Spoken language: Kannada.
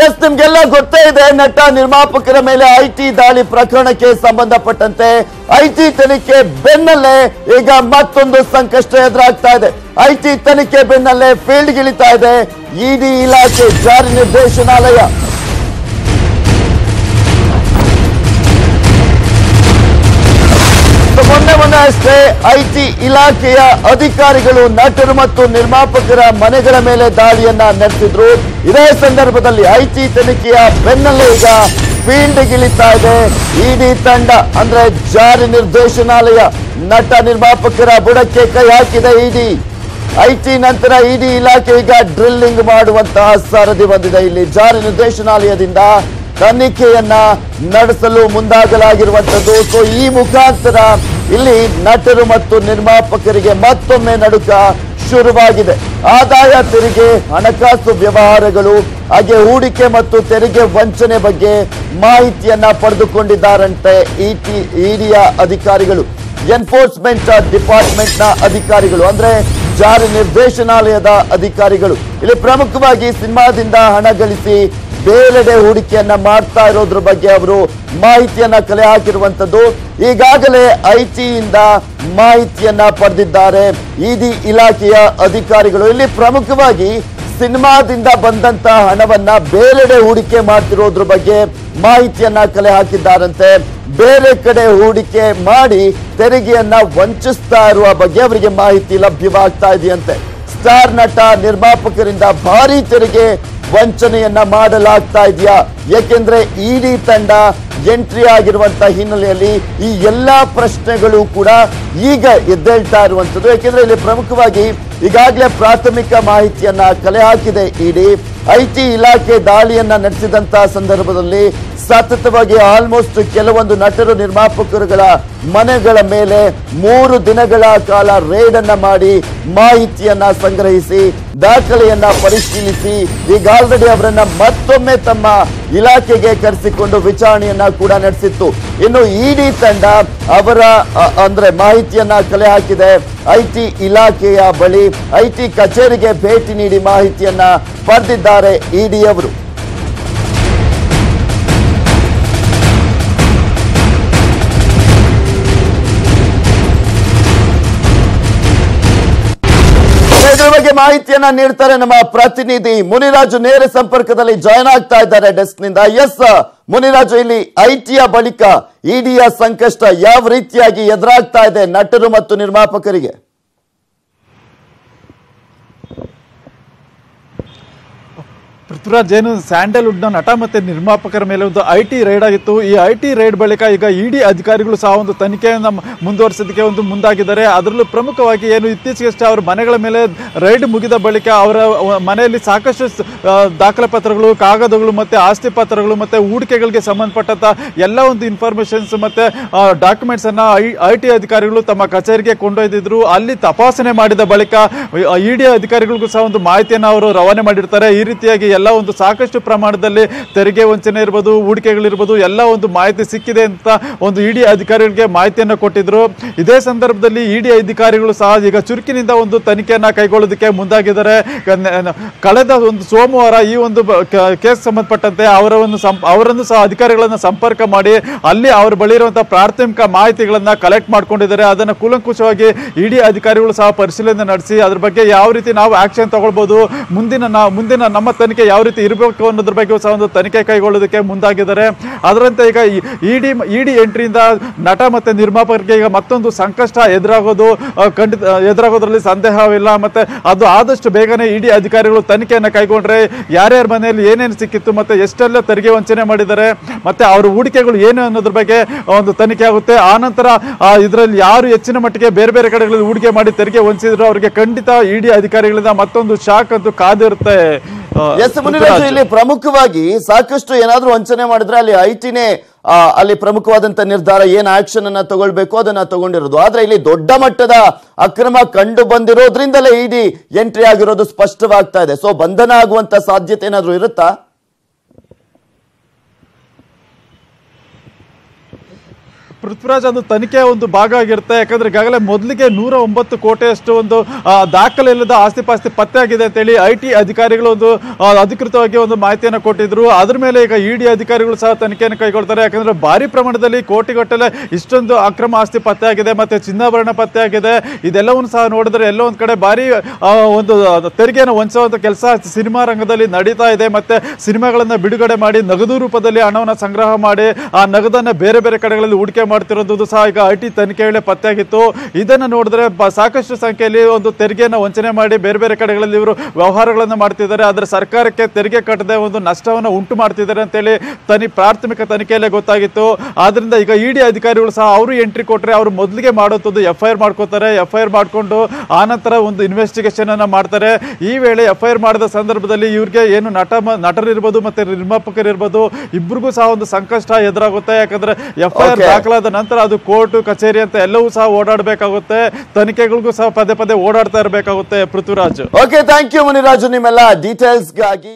ಎಸ್, ನಿಮ್ಗೆಲ್ಲ ಗೊತ್ತೇ ಇದೆ, ನಟ ನಿರ್ಮಾಪಕರ ಮೇಲೆ ಐಟಿ ದಾಳಿ ಪ್ರಕರಣಕ್ಕೆ ಸಂಬಂಧಪಟ್ಟಂತೆ ಐಟಿ ತನಿಖೆ ಬೆನ್ನಲ್ಲೇ ಈಗ ಮತ್ತೊಂದು ಸಂಕಷ್ಟ ಎದುರಾಗ್ತಾ ಇದೆ. ಐಟಿ ತನಿಖೆ ಬೆನ್ನಲ್ಲೇ ಫೀಲ್ಡ್ಗಿಳಿತಾ ಇದೆ ಇಡಿ ಇಲಾಖೆ, ಜಾರಿ ನಿರ್ದೇಶನಾಲಯ. ಮೊನ್ನೆ ಅಷ್ಟೇ ಐಟಿ ಇಲಾಖೆಯ ಅಧಿಕಾರಿಗಳು ನಟರು ಮತ್ತು ನಿರ್ಮಾಪಕರ ಮನೆಗಳ ಮೇಲೆ ದಾಳಿಯನ್ನ ನಡೆಸಿದ್ರು. ಇದೇ ಸಂದರ್ಭದಲ್ಲಿ ಐಟಿ ತನಿಖೆಯ ಬೆನ್ನಲ್ಲೇ ಈಗ ಫೀಲ್ಡ್ಗಿಳಿತಾ ಇದೆ ಇಡಿ ತಂಡ, ಅಂದ್ರೆ ಜಾರಿ ನಿರ್ದೇಶನಾಲಯ. ನಟ ನಿರ್ಮಾಪಕರ ಬುಡಕ್ಕೆ ಕೈ ಹಾಕಿದೆ ಇಡಿ. ಐಟಿ ನಂತರ ಇಡಿ ಇಲಾಖೆ ಈಗ ಡ್ರಿಲ್ಲಿಂಗ್ ಮಾಡುವಂತಹ ಸರದಿ ಬಂದಿದೆ. ಇಲ್ಲಿ ಜಾರಿ ನಿರ್ದೇಶನಾಲಯದಿಂದ ತನಿಖೆಯನ್ನ ನಡೆಸಲು ಮುಂದಾಗಲಾಗಿರುವಂತದ್ದು. ಸೊ ಈ ಮುಖಾಂತರ ಇಲ್ಲಿ ನಟರು ಮತ್ತು ನಿರ್ಮಾಪಕರಿಗೆ ಮತ್ತೊಮ್ಮೆ ನಡುಕ ಶುರುವಾಗಿದೆ. ಆದಾಯ ತೆರಿಗೆ, ಹಣಕಾಸು ವ್ಯವಹಾರಗಳು, ಹಾಗೆ ಹೂಡಿಕೆ ಮತ್ತು ತೆರಿಗೆ ವಂಚನೆ ಬಗ್ಗೆ ಮಾಹಿತಿಯನ್ನ ಪಡೆದುಕೊಂಡಿದ್ದಾರಂತೆ ಇಡಿಯ ಅಧಿಕಾರಿಗಳು. ಎನ್ಫೋರ್ಸ್ಮೆಂಟ್ ಡಿಪಾರ್ಟ್ಮೆಂಟ್ ನ ಅಧಿಕಾರಿಗಳು, ಅಂದ್ರೆ ಜಾರಿ ನಿರ್ದೇಶನಾಲಯದ ಅಧಿಕಾರಿಗಳು. ಇಲ್ಲಿ ಪ್ರಮುಖವಾಗಿ ಸಿನಿಮಾದಿಂದ ಹಣ ಗಳಿಸಿ ಬೇರೆಡೆ ಹೂಡಿಕೆಯನ್ನ ಮಾಡ್ತಾ ಇರೋದ್ರ ಬಗ್ಗೆ ಅವರು ಮಾಹಿತಿಯನ್ನ ಕಲೆ ಹಾಕಿರುವಂತದ್ದು. ಈಗಾಗಲೇ ಐಟಿಯಿಂದ ಮಾಹಿತಿಯನ್ನ ಪಡೆದಿದ್ದಾರೆ ಇಡಿ ಇಲಾಖೆಯ ಅಧಿಕಾರಿಗಳು. ಇಲ್ಲಿ ಪ್ರಮುಖವಾಗಿ ಸಿನಿಮಾದಿಂದ ಬಂದಂತ ಹಣವನ್ನ ಬೇರೆಡೆ ಹೂಡಿಕೆ ಮಾಡ್ತಿರೋದ್ರ ಬಗ್ಗೆ ಮಾಹಿತಿಯನ್ನ ಕಲೆ ಹಾಕಿದ್ದಾರಂತೆ. ಬೇರೆ ಕಡೆ ಹೂಡಿಕೆ ಮಾಡಿ ತೆರಿಗೆಯನ್ನ ವಂಚಿಸ್ತಾ ಇರುವ ಬಗ್ಗೆ ಅವರಿಗೆ ಮಾಹಿತಿ ಲಭ್ಯವಾಗ್ತಾ ಇದೆಯಂತೆ. ಸ್ಟಾರ್ ನಟ ನಿರ್ಮಾಪಕರಿಂದ ಭಾರಿ ತೆರಿಗೆ ವಂಚನೆಯನ್ನ ಮಾಡಲಾಗ್ತಾ ಇದೆಯಾ? ಯಾಕೆಂದ್ರೆ ಇಡಿ ತಂಡ ಎಂಟ್ರಿ ಆಗಿರುವಂತಹ ಹಿನ್ನೆಲೆಯಲ್ಲಿ ಈ ಎಲ್ಲಾ ಪ್ರಶ್ನೆಗಳು ಕೂಡ ಈಗ ಎದ್ದೇಳ್ತಾ ಇರುವಂತದ್ದು. ಯಾಕೆಂದ್ರೆ ಇಲ್ಲಿ ಪ್ರಮುಖವಾಗಿ ಈಗಾಗಲೇ ಪ್ರಾಥಮಿಕ ಮಾಹಿತಿಯನ್ನ ಕಲೆ ಹಾಕಿದೆ ಇಡಿ. ಐಟಿ ಇಲಾಖೆ ದಾಳಿಯನ್ನ ನಡೆಸಿದಂತಹ ಸಂದರ್ಭದಲ್ಲಿ ಸತತವಾಗಿ ಆಲ್ಮೋಸ್ಟ್ ಕೆಲವೊಂದು ನಟರು ನಿರ್ಮಾಪಕರುಗಳ ಮನೆಗಳ ಮೇಲೆ 3 ದಿನಗಳ ಕಾಲ ರೇಡ್ ಅನ್ನ ಮಾಡಿ ಮಾಹಿತಿಯನ್ನ ಸಂಗ್ರಹಿಸಿ ದಾಖಲೆಯನ್ನ ಪರಿಶೀಲಿಸಿ ಈಗ ಆಲ್ರೆಡಿ ಅವರನ್ನ ಮತ್ತೊಮ್ಮೆ ತಮ್ಮ ಇಲಾಖೆಗೆ ಕರೆಸಿಕೊಂಡು ವಿಚಾರಣೆಯನ್ನ ಕೂಡ ನಡೆಸಿತ್ತು. ಇನ್ನು ಇಡಿ ತಂಡ ಅವರ ಅಂದ್ರೆ ಮಾಹಿತಿಯನ್ನ ಕಲೆ ಹಾಕಿದೆ ಐಟಿ ಇಲಾಖೆಯ ಬಳಿ. ಐಟಿ ಕಚೇರಿಗೆ ಭೇಟಿ ನೀಡಿ ಮಾಹಿತಿಯನ್ನ ಪಡೆದಿದ್ದಾರೆ ಇಡಿ ಅವರು. ಇದರ ಬಗ್ಗೆ ಮಾಹಿತಿಯನ್ನ ನೀಡ್ತಾರೆ ನಮ್ಮ ಪ್ರತಿನಿಧಿ ಮುನಿರಾಜು. ನೇರ ಸಂಪರ್ಕದಲ್ಲಿ ಜಾಯ್ನ್ ಆಗ್ತಾ ಇದ್ದಾರೆ ಡೆಸ್ಕ್ ನಿಂದ. ಎಸ್ ಮುನಿರಾಜು, ಇಲ್ಲಿ ಐಟಿಯ ಬಳಿಕ ಇಡಿಯ ಸಂಕಷ್ಟ ಯಾವ ರೀತಿಯಾಗಿ ಎದುರಾಗ್ತಾ ಇದೆ ನಟರು ಮತ್ತು ನಿರ್ಮಾಪಕರಿಗೆ? ಪೃಥ್ವಿರಾಜ್, ಏನು ಸ್ಯಾಂಡಲ್ವುಡ್ನ ನಟ ಮತ್ತೆ ನಿರ್ಮಾಪಕರ ಮೇಲೆ ಒಂದು ಐಟಿ ರೈಡ್ ಆಗಿತ್ತು. ಈ ಐಟಿ ರೈಡ್ ಬಳಿಕ ಈಗ ಇಡಿ ಅಧಿಕಾರಿಗಳು ಸಹ ಒಂದು ತನಿಖೆಯನ್ನು ಮುಂದುವರಿಸೋದಕ್ಕೆ ಒಂದು ಮುಂದಾಗಿದ್ದಾರೆ. ಅದರಲ್ಲೂ ಪ್ರಮುಖವಾಗಿ ಏನು ಇತ್ತೀಚೆಗಷ್ಟೇ ಅವರ ಮನೆಗಳ ಮೇಲೆ ರೈಡ್ ಮುಗಿದ ಬಳಿಕ ಅವರ ಮನೆಯಲ್ಲಿ ಸಾಕಷ್ಟು ದಾಖಲೆ ಪತ್ರಗಳು, ಕಾಗದಗಳು ಮತ್ತೆ ಆಸ್ತಿ ಪತ್ರಗಳು ಮತ್ತೆ ಹೂಡಿಕೆಗಳಿಗೆ ಸಂಬಂಧಪಟ್ಟಂತ ಎಲ್ಲ ಒಂದು ಇನ್ಫಾರ್ಮೇಶನ್ಸ್ ಮತ್ತೆ ಡಾಕ್ಯುಮೆಂಟ್ಸ್ ಅನ್ನ ಐಟಿ ಅಧಿಕಾರಿಗಳು ತಮ್ಮ ಕಚೇರಿಗೆ ಕೊಂಡೊಯ್ದಿದ್ರು. ಅಲ್ಲಿ ತಪಾಸಣೆ ಮಾಡಿದ ಬಳಿಕ ಇಡಿ ಅಧಿಕಾರಿಗಳಿಗೂ ಸಹ ಒಂದು ಮಾಹಿತಿಯನ್ನು ಅವರು ರವಾನೆ ಮಾಡಿರ್ತಾರೆ. ಈ ರೀತಿಯಾಗಿ ಎಲ್ಲ ಒಂದು ಸಾಕಷ್ಟು ಪ್ರಮಾಣದಲ್ಲಿ ತೆರಿಗೆ ವಂಚನೆ ಇರ್ಬೋದು, ಹೂಡಿಕೆಗಳಿರ್ಬೋದು, ಎಲ್ಲ ಒಂದು ಮಾಹಿತಿ ಸಿಕ್ಕಿದೆ ಅಂತ ಒಂದು ಇಡಿ ಅಧಿಕಾರಿಗಳಿಗೆ ಮಾಹಿತಿಯನ್ನು ಕೊಟ್ಟಿದ್ರು. ಇದೇ ಸಂದರ್ಭದಲ್ಲಿ ಇಡಿ ಅಧಿಕಾರಿಗಳು ಸಹ ಈಗ ಚುರುಕಿನಿಂದ ಒಂದು ತನಿಖೆಯನ್ನ ಕೈಗೊಳ್ಳೋದಕ್ಕೆ ಮುಂದಾಗಿದ್ದಾರೆ. ಕಳೆದ ಒಂದು ಸೋಮವಾರ ಈ ಒಂದು ಕೇಸ್ ಸಂಬಂಧಪಟ್ಟಂತೆ ಅವರನ್ನು ಸಹ ಅಧಿಕಾರಿಗಳನ್ನ ಸಂಪರ್ಕ ಮಾಡಿ ಅಲ್ಲಿ ಅವರ ಬಳಿ ಇರುವಂತಹ ಪ್ರಾಥಮಿಕ ಮಾಹಿತಿಗಳನ್ನ ಕಲೆಕ್ಟ್ ಮಾಡ್ಕೊಂಡಿದ್ದಾರೆ. ಅದನ್ನ ಕೂಲಂಕುಷವಾಗಿ ಇಡಿ ಅಧಿಕಾರಿಗಳು ಸಹ ಪರಿಶೀಲನೆ ನಡೆಸಿ ಅದ್ರ ಬಗ್ಗೆ ಯಾವ ರೀತಿ ನಾವು ಆಕ್ಷನ್ ತಗೊಳ್ಬಹುದು, ಮುಂದಿನ ನಮ್ಮ ತನಿಖೆ ಯಾವ ರೀತಿ ಇರಬೇಕು ಅನ್ನೋದ್ರ ಬಗ್ಗೆ ಸಹ ಒಂದು ತನಿಖೆ ಕೈಗೊಳ್ಳೋದಕ್ಕೆ ಮುಂದಾಗಿದ್ದಾರೆ. ಅದರಂತೆ ಈಗ ಇಡಿ ಎಂಟ್ರಿಯಿಂದ ನಟ ಮತ್ತೆ ನಿರ್ಮಾಪಕರಿಗೆ ಈಗ ಮತ್ತೊಂದು ಸಂಕಷ್ಟ ಎದುರಾಗೋದ್ರಲ್ಲಿ ಸಂದೇಹವಿಲ್ಲ. ಮತ್ತೆ ಅದು ಆದಷ್ಟು ಬೇಗನೆ ಇಡಿ ಅಧಿಕಾರಿಗಳು ತನಿಖೆಯನ್ನು ಕೈಗೊಂಡ್ರೆ ಯಾರ್ಯಾರ ಮನೆಯಲ್ಲಿ ಏನೇನು ಸಿಕ್ಕಿತ್ತು ಮತ್ತೆ ಎಷ್ಟೆಲ್ಲ ತೆರಿಗೆ ವಂಚನೆ ಮಾಡಿದ್ದಾರೆ ಮತ್ತೆ ಅವರ ಹೂಡಿಕೆಗಳು ಏನು ಅನ್ನೋದ್ರ ಬಗ್ಗೆ ಒಂದು ತನಿಖೆ ಆಗುತ್ತೆ. ಆ ನಂತರ ಇದರಲ್ಲಿ ಯಾರು ಹೆಚ್ಚಿನ ಮಟ್ಟಿಗೆ ಬೇರೆ ಬೇರೆ ಕಡೆಗಳಲ್ಲಿ ಹೂಡಿಕೆ ಮಾಡಿ ತೆರಿಗೆ ವಂಚಿಸಿದ್ರು ಅವರಿಗೆ ಖಂಡಿತ ಇಡಿ ಅಧಿಕಾರಿಗಳಿಂದ ಮತ್ತೊಂದು ಶಾಕ್ ಅಂತೂ ಕಾದಿರುತ್ತೆ. ಎಸ್ ಮುನಿರಾಜು, ಇಲ್ಲಿ ಪ್ರಮುಖವಾಗಿ ಸಾಕಷ್ಟು ಏನಾದ್ರೂ ವಂಚನೆ ಮಾಡಿದ್ರೆ ಅಲ್ಲಿ ಐಟಿನೇ ಅಲ್ಲಿ ಪ್ರಮುಖವಾದಂತ ನಿರ್ಧಾರ ಏನ್ ಆಕ್ಷನ್ ಅನ್ನ ತಗೊಳ್ಬೇಕು ಅದನ್ನ ತಗೊಂಡಿರೋದು. ಆದ್ರೆ ಇಲ್ಲಿ ದೊಡ್ಡ ಮಟ್ಟದ ಅಕ್ರಮ ಕಂಡು ಬಂದಿರೋದ್ರಿಂದಲೇ ಇಡಿ ಎಂಟ್ರಿ ಆಗಿರೋದು ಸ್ಪಷ್ಟವಾಗ್ತಾ ಇದೆ. ಸೊ ಬಂಧನ ಆಗುವಂತ ಸಾಧ್ಯತೆ ಏನಾದ್ರೂ ಇರುತ್ತಾ? ಪೃಥ್ವಿರಾಜ್ ಒಂದು ತನಿಖೆಯ ಒಂದು ಭಾಗ ಆಗಿರುತ್ತೆ. ಯಾಕಂದ್ರೆ ಈಗಾಗಲೇ ಮೊದಲಿಗೆ 109 ಕೋಟಿಯಷ್ಟು ಒಂದು ದಾಖಲೆ ಇಲ್ಲದ ಆಸ್ತಿ ಪಾಸ್ತಿ ಪತ್ತೆ ಆಗಿದೆ ಅಂತೇಳಿ IT ಅಧಿಕಾರಿಗಳು ಒಂದು ಅಧಿಕೃತವಾಗಿ ಒಂದು ಮಾಹಿತಿಯನ್ನು ಕೊಟ್ಟಿದ್ರು. ಅದ್ರ ಮೇಲೆ ಈಗ ED ಅಧಿಕಾರಿಗಳು ಸಹ ತನಿಖೆಯನ್ನು ಕೈಗೊಳ್ತಾರೆ. ಯಾಕಂದ್ರೆ ಭಾರಿ ಪ್ರಮಾಣದಲ್ಲಿ ಕೋಟಿಗಟ್ಟಲೆ ಇಷ್ಟೊಂದು ಅಕ್ರಮ ಆಸ್ತಿ ಪತ್ತೆ ಆಗಿದೆ, ಮತ್ತೆ ಚಿನ್ನಾಭರಣ ಪತ್ತೆ ಆಗಿದೆ. ಇದೆಲ್ಲವನ್ನು ಸಹ ನೋಡಿದ್ರೆ ಎಲ್ಲೋ ಒಂದ್ ಕಡೆ ಭಾರಿ ಒಂದು ತೆರಿಗೆಯನ್ನು ವಂಚುವಂತ ಕೆಲಸ ಸಿನಿಮಾ ರಂಗದಲ್ಲಿ ನಡೀತಾ ಇದೆ. ಮತ್ತೆ ಸಿನಿಮಾಗಳನ್ನ ಬಿಡುಗಡೆ ಮಾಡಿ ನಗದು ರೂಪದಲ್ಲಿ ಹಣವನ್ನು ಸಂಗ್ರಹ ಮಾಡಿ ಆ ನಗದನ್ನ ಬೇರೆ ಬೇರೆ ಕಡೆಗಳಲ್ಲಿ ಹೂಡಿಕೆ ಮಾಡ್ತಿರೋದು ಸಹ ಈಗ IT ತನಿಖೆ ವೇಳೆ ಪತ್ತೆಯಾಗಿತ್ತು. ಇದನ್ನ ನೋಡಿದ್ರೆ ಸಾಕಷ್ಟು ಸಂಖ್ಯೆಯಲ್ಲಿ ಒಂದು ತೆರಿಗೆಯನ್ನು ವಂಚನೆ ಮಾಡಿ ಬೇರೆ ಬೇರೆ ಕಡೆಗಳಲ್ಲಿ ಇವರು ವ್ಯವಹಾರಗಳನ್ನು ಮಾಡ್ತಿದ್ದಾರೆ. ಆದ್ರೆ ಸರ್ಕಾರಕ್ಕೆ ತೆರಿಗೆ ಕಟ್ಟದೆ ಒಂದು ನಷ್ಟವನ್ನು ಉಂಟು ಮಾಡ್ತಿದ್ದಾರೆ ಅಂತೇಳಿ ಪ್ರಾಥಮಿಕ ತನಿಖೆಯಲ್ಲೇ ಗೊತ್ತಾಗಿತ್ತು. ಆದ್ರಿಂದ ಈಗ ED ಅಧಿಕಾರಿಗಳು ಸಹ ಅವರು ಎಂಟ್ರಿ ಕೊಟ್ರೆ ಅವರು ಮೊದಲಿಗೆ ಮಾಡೋದು FIR ಮಾಡ್ಕೋತಾರೆ. FIR ಮಾಡ್ಕೊಂಡು ಆನಂತರ ಒಂದು ಇನ್ವೆಸ್ಟಿಗೇಷನ್ ಅನ್ನ ಮಾಡ್ತಾರೆ. ಈ ವೇಳೆ FIR ಮಾಡಿದ ಸಂದರ್ಭದಲ್ಲಿ ಇವ್ರಿಗೆ ಏನು ನಟರಿರ್ಬೋದು ಮತ್ತೆ ನಿರ್ಮಾಪಕರಿರ್ಬೋದು ಇಬ್ಬರಿಗೂ ಸಹ ಒಂದು ಸಂಕಷ್ಟ ಎದುರಾಗುತ್ತೆ. ಯಾಕಂದ್ರೆ FIR ದಾಖಲಾದ ನಂತರ ಅದು ಕೋರ್ಟ್ ಕಚೇರಿ ಅಂತ ಎಲ್ಲವೂ ಸಹ ಓಡಾಡಬೇಕಾಗುತ್ತೆ. ತನಿಖೆಗಳಿಗೂ ಸಹ ಪದೇ ಪದೇ ಓಡಾಡ್ತಾ ಇರಬೇಕಾಗುತ್ತೆ. Prithviraj, okay, thank you Muniraju ನಿಮ್ಮೆಲ್ಲ ಡೀಟೇಲ್ಸ್ಗಾಗಿ.